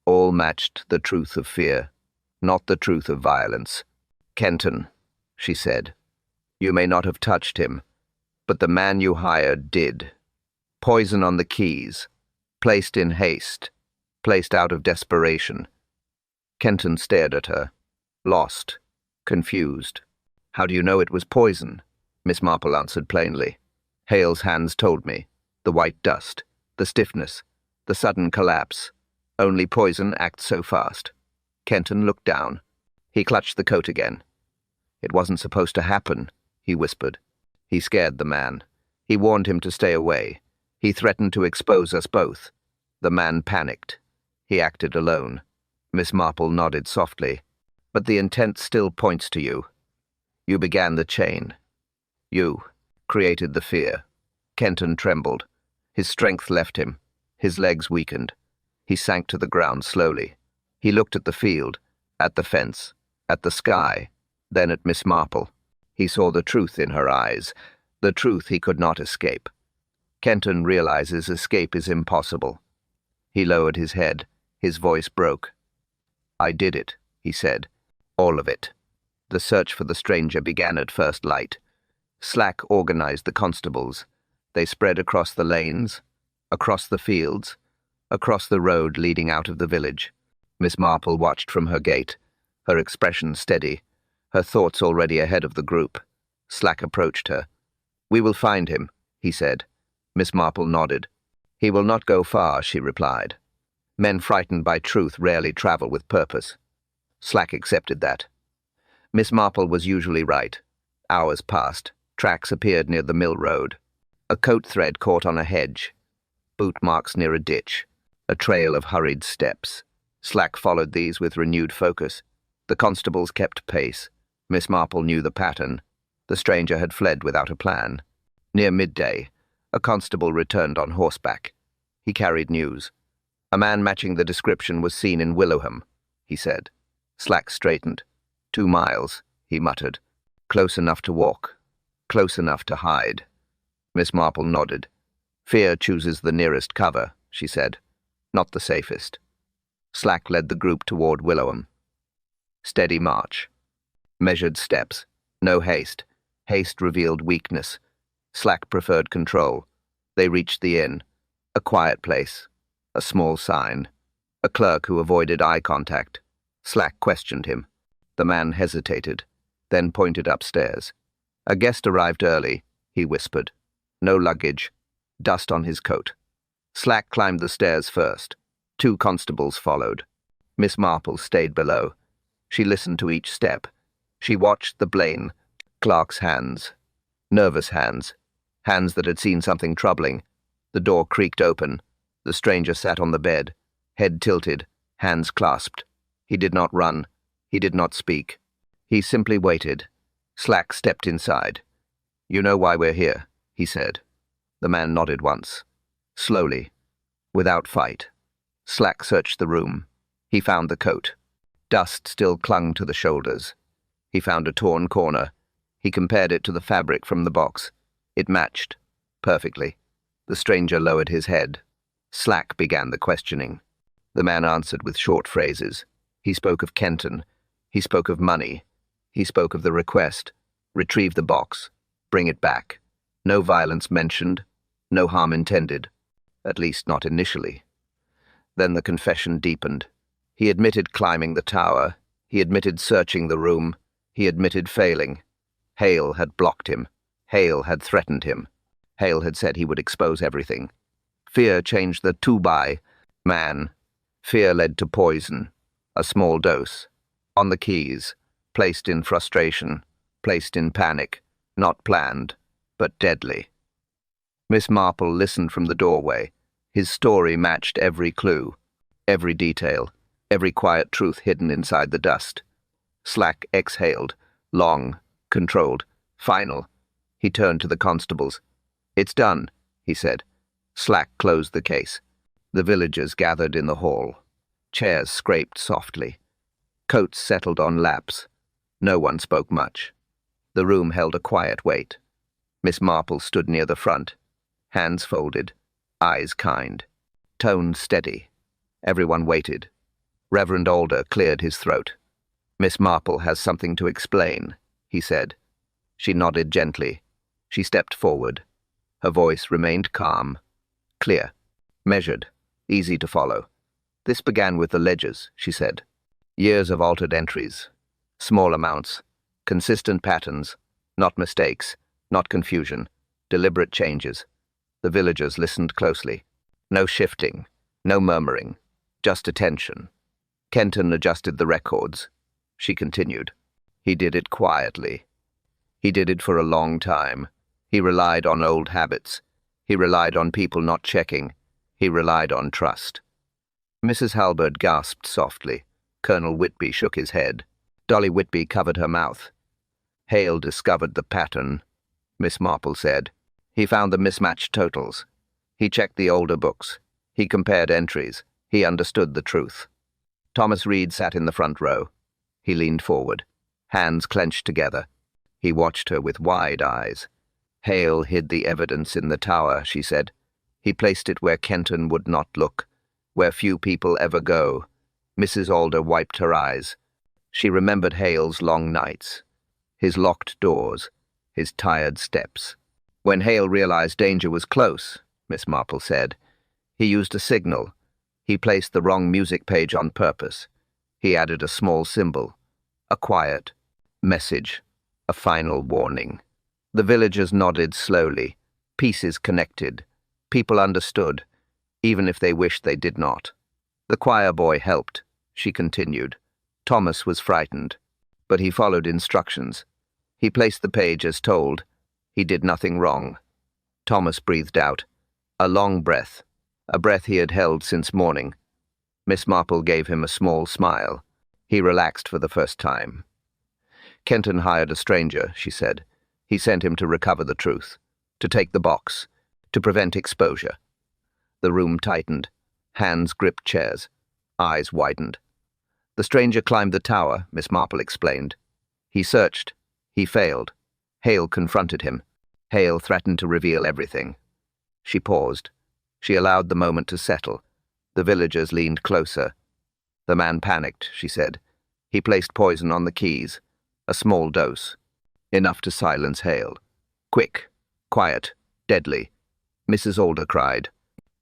all matched the truth of fear, not the truth of violence. "Kenton," she said, "you may not have touched him, but the man you hired did. Poison on the keys, placed in haste, placed out of desperation." Kenton stared at her, lost, confused. "How do you know it was poison?" Miss Marple answered plainly. "Hale's hands told me. The white dust, the stiffness, the sudden collapse. Only poison acts so fast." Kenton looked down. He clutched the coat again. "It wasn't supposed to happen," he whispered. He scared the man. He warned him to stay away. He threatened to expose us both. The man panicked. He acted alone. Miss Marple nodded softly. "But the intent still points to you. You began the chain. You created the fear." Kenton trembled. His strength left him. His legs weakened. He sank to the ground slowly. He looked at the field, at the fence, at the sky, then at Miss Marple. He saw the truth in her eyes, the truth he could not escape. Kenton realizes escape is impossible. He lowered his head. His voice broke. "I did it," he said. "All of it." The search for the stranger began at first light. Slack organized the constables. They spread across the lanes, across the fields, across the road leading out of the village. Miss Marple watched from her gate, her expression steady, her thoughts already ahead of the group. Slack approached her. "We will find him," he said. Miss Marple nodded. "He will not go far," she replied. Men frightened by truth rarely travel with purpose. Slack accepted that. Miss Marple was usually right. Hours passed. Tracks appeared near the mill road. A coat thread caught on a hedge. Boot marks near a ditch. A trail of hurried steps. Slack followed these with renewed focus. The constables kept pace. Miss Marple knew the pattern. The stranger had fled without a plan. Near midday, a constable returned on horseback. He carried news. "A man matching the description was seen in Willowham," he said. Slack straightened. 2 miles, he muttered. "Close enough to walk. Close enough to hide." Miss Marple nodded. "Fear chooses the nearest cover," she said. "Not the safest." Slack led the group toward Willowham. Steady march. Measured steps. No haste. Haste revealed weakness. Slack preferred control. They reached the inn. A quiet place. A small sign. A clerk who avoided eye contact. Slack questioned him. The man hesitated, then pointed upstairs. "A guest arrived early," he whispered. "No luggage. Dust on his coat." Slack climbed the stairs first. 2 constables followed. Miss Marple stayed below. She listened to each step. She watched the Blaine clerk's hands. Nervous hands. Hands that had seen something troubling. The door creaked open. The stranger sat on the bed, head tilted, hands clasped. He did not run. He did not speak. He simply waited. Slack stepped inside. "You know why we're here," he said. The man nodded once. Slowly, without fight. Slack searched the room. He found the coat. Dust still clung to the shoulders. He found a torn corner. He compared it to the fabric from the box. It matched. Perfectly. The stranger lowered his head. Slack began the questioning. The man answered with short phrases. He spoke of Kenton. He spoke of money. He spoke of the request. Retrieve the box. Bring it back. No violence mentioned. No harm intended. At least not initially. Then the confession deepened. He admitted climbing the tower. He admitted searching the room. He admitted failing. Hale had blocked him. Hale had threatened him. Hale had said he would expose everything. Fear changed the two-by man. Fear led to poison. A small dose. On the keys. Placed in frustration. Placed in panic. Not planned, but deadly. Miss Marple listened from the doorway. His story matched every clue, every detail, every quiet truth hidden inside the dust. Slack exhaled, long, controlled, final. He turned to the constables. "It's done," he said. Slack closed the case. The villagers gathered in the hall. Chairs scraped softly. Coats settled on laps. No one spoke much. The room held a quiet weight. Miss Marple stood near the front, hands folded, eyes kind, tone steady. Everyone waited. Reverend Alder cleared his throat. "Miss Marple has something to explain," he said. She nodded gently. She stepped forward. Her voice remained calm, clear, measured, easy to follow. "This began with the ledgers," she said. "Years of altered entries. Small amounts. Consistent patterns. Not mistakes. Not confusion. Deliberate changes." The villagers listened closely. No shifting. No murmuring. Just attention. Kenton adjusted the records. She continued. "He did it quietly. He did it for a long time. He relied on old habits. He relied on people not checking. He relied on trust." Mrs. Halberd gasped softly. Colonel Whitby shook his head. Dolly Whitby covered her mouth. "Hale discovered the pattern," Miss Marple said. "He found the mismatched totals. He checked the older books. He compared entries. He understood the truth." Thomas Reed sat in the front row. He leaned forward, hands clenched together. He watched her with wide eyes. "Hale hid the evidence in the tower," she said. "He placed it where Kenton would not look. where few people ever go. Mrs. Alder wiped her eyes. She remembered Hale's long nights, his locked doors, his tired steps. When Hale realized danger was close, Miss Marple said, he used a signal. He placed the wrong music page on purpose. He added a small symbol, a quiet message, a final warning. The villagers nodded slowly. Pieces connected. People understood, even if they wished they did not. The choir boy helped, she continued. Thomas was frightened, but he followed instructions. He placed the page as told. He did nothing wrong. Thomas breathed out, a long breath, a breath he had held since morning. Miss Marple gave him a small smile. He relaxed for the first time. Kenton hired a stranger, she said. He sent him to recover the truth, to take the box, to prevent exposure. The room tightened. Hands gripped chairs. Eyes widened. The stranger climbed the tower, Miss Marple explained. He searched. He failed. Hale confronted him. Hale threatened to reveal everything. She paused. She allowed the moment to settle. The villagers leaned closer. The man panicked, she said. He placed poison on the keys. A small dose. Enough to silence Hale. Quick, quiet, deadly. Mrs. Alder cried.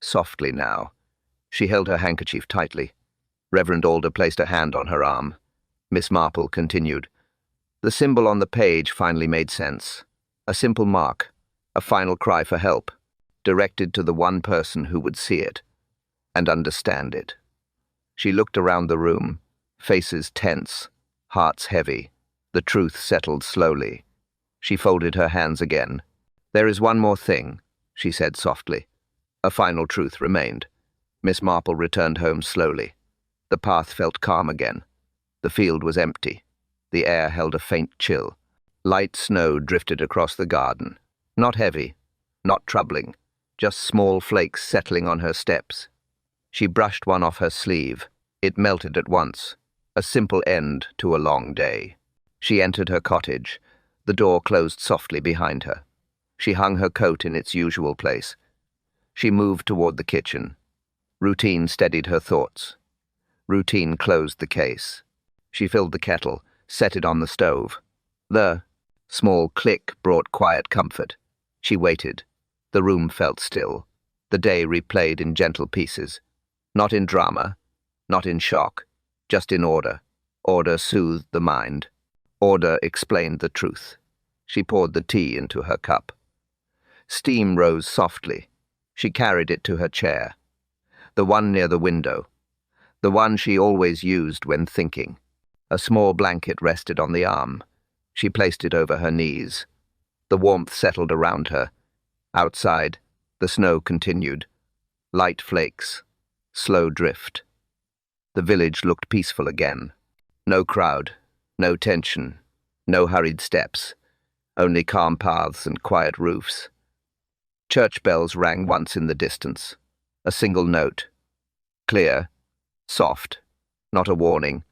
Softly now. She held her handkerchief tightly. Reverend Alder placed a hand on her arm. Miss Marple continued. The symbol on the page finally made sense. A simple mark, a final cry for help, directed to the one person who would see it and understand it. She looked around the room, faces tense, hearts heavy. The truth settled slowly. She folded her hands again. There is one more thing, she said softly. A final truth remained. Miss Marple returned home slowly. The path felt calm again. The field was empty. The air held a faint chill. Light snow drifted across the garden. Not heavy, not troubling, just small flakes settling on her steps. She brushed one off her sleeve. It melted at once. A simple end to a long day. She entered her cottage. The door closed softly behind her. She hung her coat in its usual place. She moved toward the kitchen. Routine steadied her thoughts. Routine closed the case. She filled the kettle, set it on the stove. The small click brought quiet comfort. She waited. The room felt still. The day replayed in gentle pieces. Not in drama, not in shock, just in order. Order soothed the mind. Order explained the truth. She poured the tea into her cup. Steam rose softly. She carried it to her chair. The one near the window. The one she always used when thinking. A small blanket rested on the arm. She placed it over her knees. The warmth settled around her. Outside, the snow continued. Light flakes. Slow drift. The village looked peaceful again. No crowd. No tension. No hurried steps. Only calm paths and quiet roofs. Church bells rang once in the distance. A single note. Clear. Soft. Not a warning.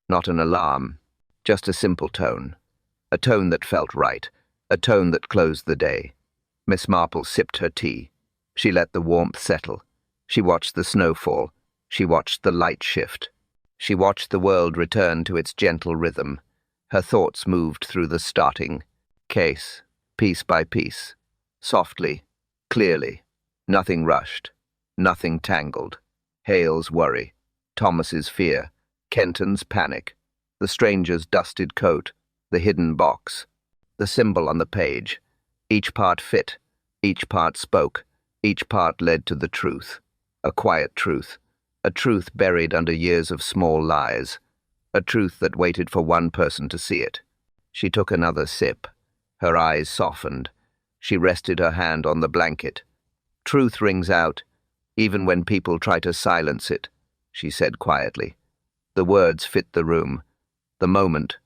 Not an alarm. Just a simple tone. A tone that felt right. A tone that closed the day. Miss Marple sipped her tea. She let the warmth settle. She watched the snow fall. She watched the light shift. She watched the world return to its gentle rhythm. Her thoughts moved through the starting case, piece by piece, softly, clearly. Nothing rushed, nothing tangled. Hale's worry, Thomas's fear, Kenton's panic, the stranger's dusted coat, the hidden box, the symbol on the page. Each part fit, each part spoke, each part led to the truth. A quiet truth, a truth buried under years of small lies, a truth that waited for one person to see it. She took another sip. Her eyes softened. She rested her hand on the blanket. Truth rings out, even when people try to silence it, she said quietly. The words fit the room, the moment,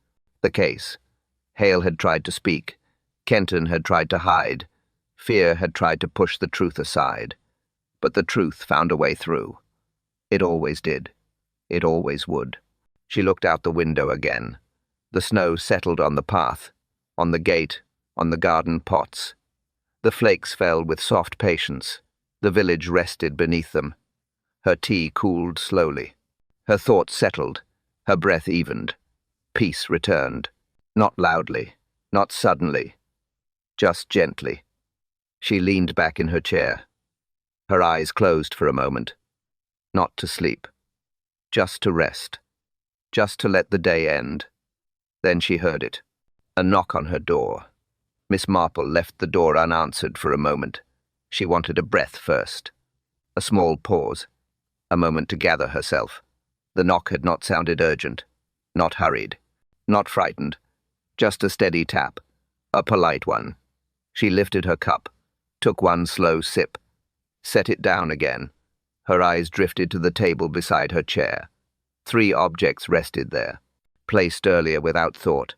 the case. Hale had tried to speak. Kenton had tried to hide. Fear had tried to push the truth aside. But the truth found a way through. It always did. It always would. She looked out the window again. The snow settled on the path, on the gate, on the garden pots. The flakes fell with soft patience. The village rested beneath them. Her tea cooled slowly. Her thoughts settled. Her breath evened. Peace returned. Not loudly, not suddenly, just gently. She leaned back in her chair. Her eyes closed for a moment. Not to sleep. Just to rest. Just to let the day end. Then she heard it. A knock on her door. Miss Marple left the door unanswered for a moment. She wanted a breath first. A small pause. A moment to gather herself. The knock had not sounded urgent. Not hurried. Not frightened. Just a steady tap. A polite one. She lifted her cup. Took one slow sip. Set it down again. Her eyes drifted to the table beside her chair. 3 objects rested there. Placed earlier without thought.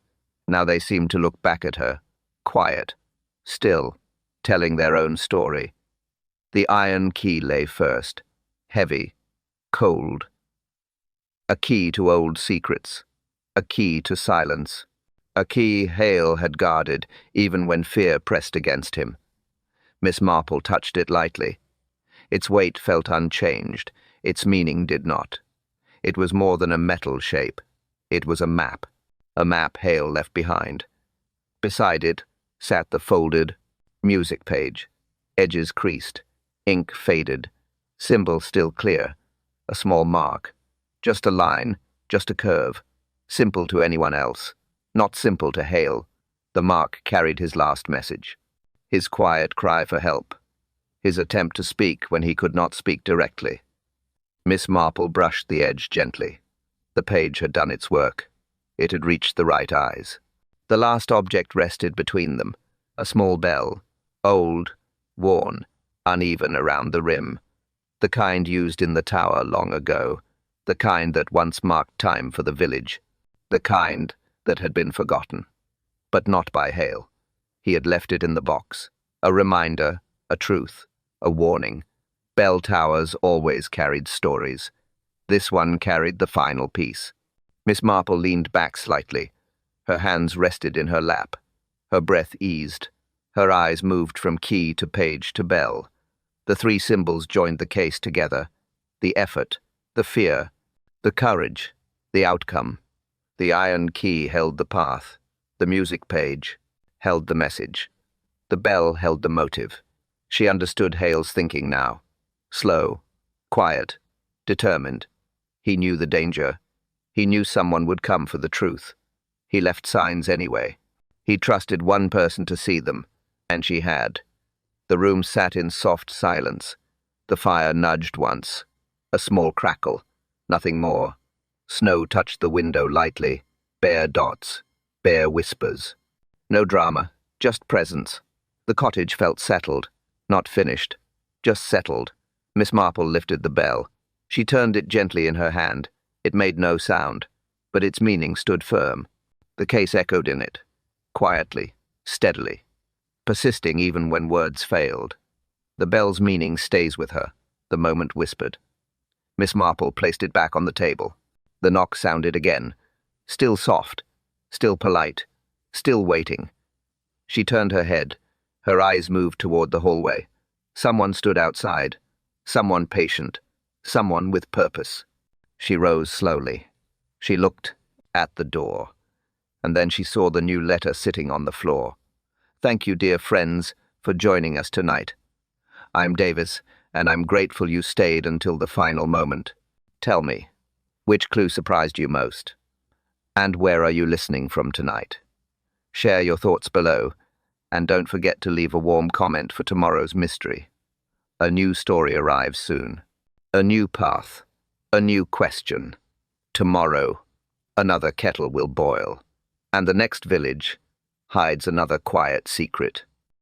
Now they seemed to look back at her. Quiet. Still. Telling their own story. The iron key lay first. Heavy. Cold. A key to old secrets. A key to silence. A key Hale had guarded, even when fear pressed against him. Miss Marple touched it lightly. Its weight felt unchanged. Its meaning did not. It was more than a metal shape. It was a map Hale left behind. Beside it sat the folded music page, edges creased, ink faded, symbol still clear, a small mark, just a line, just a curve, simple to anyone else, not simple to Hale. The mark carried his last message, his quiet cry for help, his attempt to speak when he could not speak directly. Miss Marple brushed the edge gently. The page had done its work. It had reached the right eyes. The last object rested between them, a small bell, old, worn, uneven around the rim, the kind used in the tower long ago, the kind that once marked time for the village, the kind that had been forgotten. But not by Hale. He had left it in the box, a reminder, a truth, a warning. Bell towers always carried stories. This one carried the final piece. Miss Marple leaned back slightly. Her hands rested in her lap. Her breath eased. Her eyes moved from key to page to bell. The 3 symbols joined the case together. The effort, the fear, the courage, the outcome. The iron key held the path. The music page held the message. The bell held the motive. She understood Hale's thinking now. Slow, quiet, determined. He knew the danger. He knew someone would come for the truth. He left signs anyway. He trusted one person to see them, and she had. The room sat in soft silence. The fire nudged once. A small crackle. Nothing more. Snow touched the window lightly. Bare dots. Bare whispers. No drama, just presence. The cottage felt settled. Not finished. Just settled. Miss Marple lifted the bell. She turned it gently in her hand. It made no sound, but its meaning stood firm. The case echoed in it. Quietly, steadily. Persisting even when words failed. The bell's meaning stays with her, the moment whispered. Miss Marple placed it back on the table. The knock sounded again. Still soft. Still polite. Still waiting. She turned her head. Her eyes moved toward the hallway. Someone stood outside. Someone patient. Someone with purpose. She rose slowly. She looked at the door. And then she saw the new letter sitting on the floor. Thank you, dear friends, for joining us tonight. I'm Davis, and I'm grateful you stayed until the final moment. Tell me, which clue surprised you most? And where are you listening from tonight? Share your thoughts below, and don't forget to leave a warm comment for tomorrow's mystery. A new story arrives soon. A new path. A new question. Tomorrow, another kettle will boil, and the next village hides another quiet secret.